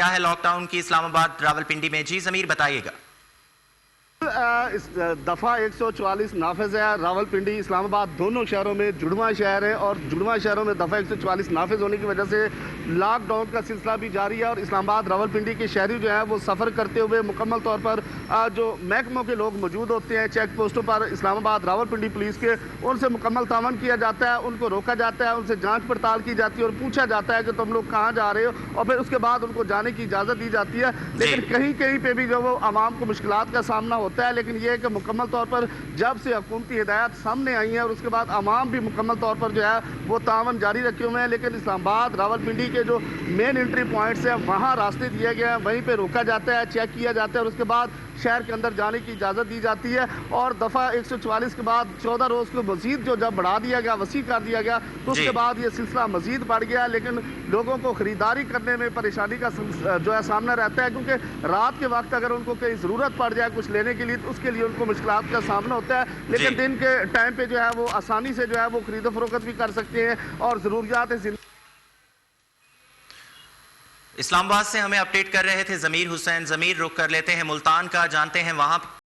کیا ہے lock down کی اسلام آباد راولپنڈی میں؟ جی ضمیر بتائیے گا۔ دفعہ 144 نافذ ہے۔ راولپنڈی اسلام آباد دونوں شہروں میں جڑواں شہر ہے اور جڑواں شہروں میں دفعہ 144 نافذ ہونے کی وجہ سے لاک ڈاؤن کا سلسلہ بھی جاری ہے اور اسلام آباد راولپنڈی کے شہری جو ہیں وہ سفر کرتے ہوئے مکمل طور پر جو محکموں کے لوگ موجود ہوتے ہیں چیک پوسٹوں پر اسلام آباد راولپنڈی پولیس کے، ان سے مکمل تعاون کیا جاتا ہے، ان کو روکا جاتا ہے، ان سے جانچ پڑتال کی جاتی ہے اور پوچھا جاتا ہے کہ تم لوگ کہاں جا رہے ہو، اور پھر اس کے بعد ان کو جانے کی اجازت دی جاتی ہے۔ لیکن کہیں پہ بھی جو وہ عوام کو مشکلات کا سامنا ہوتا ہے، لیکن یہ ہے کہ مکمل طور پر جب سے حکومتی ہدایات سامنے آئی ہیں اور اس کے بعد عوام بھی مکمل طور پر جو ہے وہ تعاون جاری رکھے ہوئے ہیں، لیکن اسلام آباد راولپنڈی کے جو مین انٹری پوائنٹس ہیں وہاں راستے دیے گئے ہیں، وہیں پہ روکا جاتا ہے، چیک کیا جاتا ہے اور اس کے بعد شہر کے اندر جانے کی اجازت دی جاتی ہے۔ اور دفعہ 144 کے بعد 14 روز کو مزید جو جب بڑھا دیا گیا، وسیع کر دیا گیا، تو اس کے بعد یہ سلسلہ مزید بڑھ گیا، لیکن لوگوں کو خریداری کرنے میں پریشانی کا جو ہے سامنا رہتا ہے، کیونکہ رات کے وقت اگر ان کو کہیں ضرورت پڑ جائے کچھ لینے کے لیے تو اس کے لیے ان کو مشکلات کا سامنا ہوتا ہے، لیکن دن کے ٹائم پہ جو ہے وہ آسانی سے جو ہے وہ خرید و فروخت بھی کر سکتے ہیں اور ضروریات زندگی۔ اسلام آباد سے ہمیں اپڈیٹ کر رہے تھے ضمیر حسین۔ ضمیر رخ کر لیتے ہیں ملتان کا، جانتے ہیں وہاں